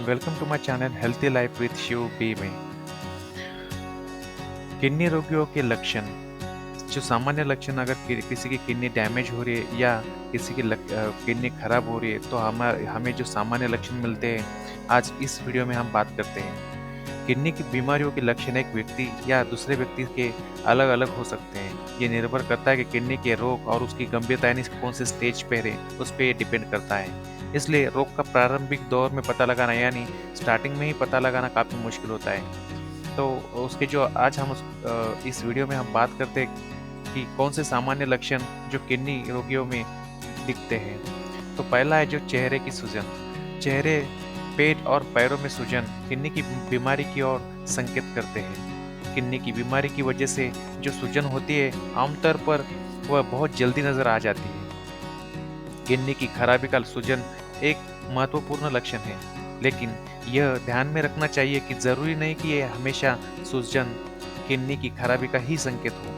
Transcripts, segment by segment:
Welcome to my channel healthy life with Shiv B में। Kidney रोगियों के लक्षण, जो सामान्य लक्षण अगर किसी की किडनी डैमेज हो रही है या किसी की किडनी खराब हो रही है तो हमें जो सामान्य लक्षण मिलते हैं, आज इस वीडियो में हम बात करते हैं। किडनी की बीमारियों के लक्षण एक व्यक्ति या दूसरे व्यक्ति के अलग अलग हो सकते हैं। ये निर्भर करता है कि किडनी के रोग और उसकी गंभीरता यानी कौन से स्टेज पे है, उस पर डिपेंड करता है। इसलिए रोग का प्रारंभिक दौर में पता लगाना यानी स्टार्टिंग में ही पता लगाना काफ़ी मुश्किल होता है। तो उसके जो आज हम इस वीडियो में हम बात करते हैं कि कौन से सामान्य लक्षण जो किडनी रोगियों में दिखते हैं। तो पहला है जो चेहरे की सूजन। चेहरे, पेट और पैरों में सूजन किडनी की बीमारी की ओर संकेत करते हैं। किडनी की बीमारी की वजह से जो सूजन होती है, आमतौर पर वह बहुत जल्दी नजर आ जाती है। किडनी की खराबी का सूजन एक महत्वपूर्ण लक्षण है, लेकिन यह ध्यान में रखना चाहिए कि जरूरी नहीं कि यह हमेशा सूजन किडनी की खराबी का ही संकेत हो।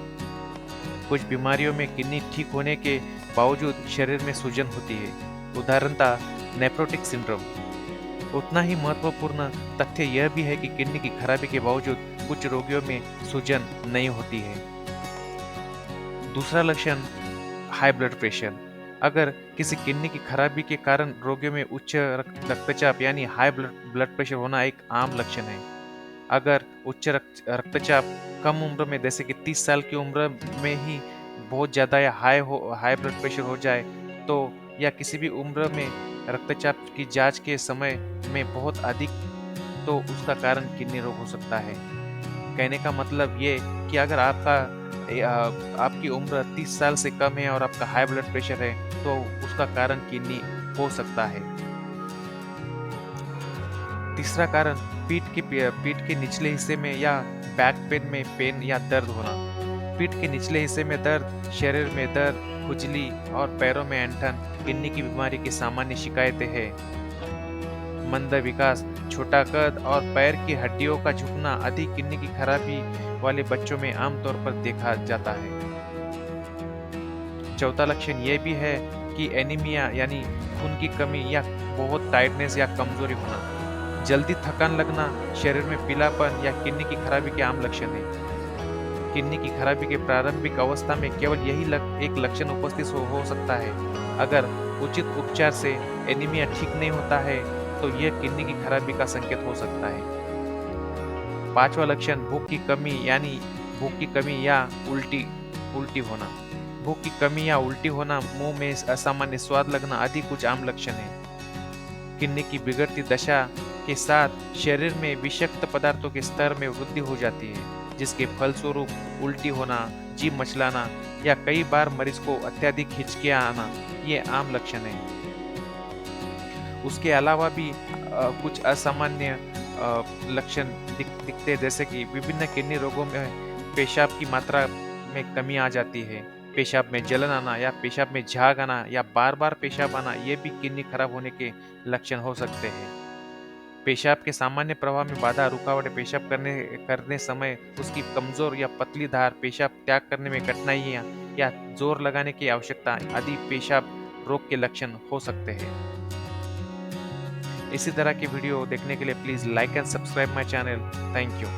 कुछ बीमारियों में किडनी ठीक होने के बावजूद शरीर में सूजन होती है, उदाहरणतः नेफ्रोटिक सिंड्रोम। उतना ही महत्वपूर्ण तथ्य यह भी है कि किडनी की खराबी के बावजूद कुछ रोगियों में सूजन नहीं होती है। दूसरा लक्षण, हाई ब्लड प्रेशर। अगर किसी किडनी की खराबी के कारण रोगियों में उच्च रक्तचाप यानी हाई ब्लड प्रेशर होना एक आम लक्षण है। अगर उच्च रक्तचाप कम उम्र में, जैसे कि 30 साल की उम्र में ही बहुत ज़्यादा या हाई ब्लड प्रेशर हो जाए, तो या किसी भी उम्र में रक्तचाप की जांच के समय में बहुत अधिक, तो उसका कारण किडनी रोग हो सकता है। कहने का मतलब ये कि अगर आपकी उम्र 30 साल से कम है और आपका हाई ब्लड प्रेशर है, तो उसका कारण किडनी हो सकता है। तीसरा कारण, पीठ के निचले हिस्से में या बैक पेन या दर्द होना। पीठ के निचले हिस्से में दर्द, शरीर में दर्द, खुजली और पैरों में ऐंठन किडनी की बीमारी की सामान्य शिकायतें हैं। मंद विकास, छोटा कद और पैर की हड्डियों का झुकना अधिक किडनी की खराबी वाले बच्चों में आमतौर पर देखा जाता है। चौथा लक्षण यह भी है कि एनीमिया यानी खून की कमी या बहुत टाइटनेस या कमजोरी होना। जल्दी थकान लगना, शरीर में पीलापन या किडनी की खराबी के आम लक्षण है। किडनी की खराबी के प्रारंभिक अवस्था में केवल एक लक्षण उपस्थित हो सकता है। अगर उचित उपचार से एनीमिया ठीक नहीं होता है, तो यह किडनी की खराबी का संकेत हो सकता है। पांचवा लक्षण, भूख की कमी या उल्टी होना। भूख की कमी या उल्टी होना, मुंह में असामान्य स्वाद लगना आदि कुछ आम लक्षण है। किडनी की बिगड़ती दशा के साथ शरीर में विषाक्त पदार्थों के स्तर में वृद्धि हो जाती है, जिसके फलस्वरूप उल्टी होना, जीभ मचलाना या कई बार मरीज को अत्यधिक हिचकियां आना, ये आम लक्षण है। उसके अलावा भी कुछ असामान्य लक्षण दिखते हैं, जैसे कि विभिन्न किडनी रोगों में पेशाब की मात्रा में कमी आ जाती है, पेशाब में जलन आना या पेशाब में झाग आना या बार बार पेशाब आना, ये भी किडनी खराब होने के लक्षण हो सकते हैं। पेशाब के सामान्य प्रवाह में बाधा, रुकावटें, पेशाब करने समय उसकी कमजोर या पतली धार, पेशाब त्याग करने में कठिनाइयां या जोर लगाने की आवश्यकता आदि पेशाब रोग के लक्षण हो सकते हैं। इसी तरह की वीडियो देखने के लिए please like and subscribe my channel. Thank you.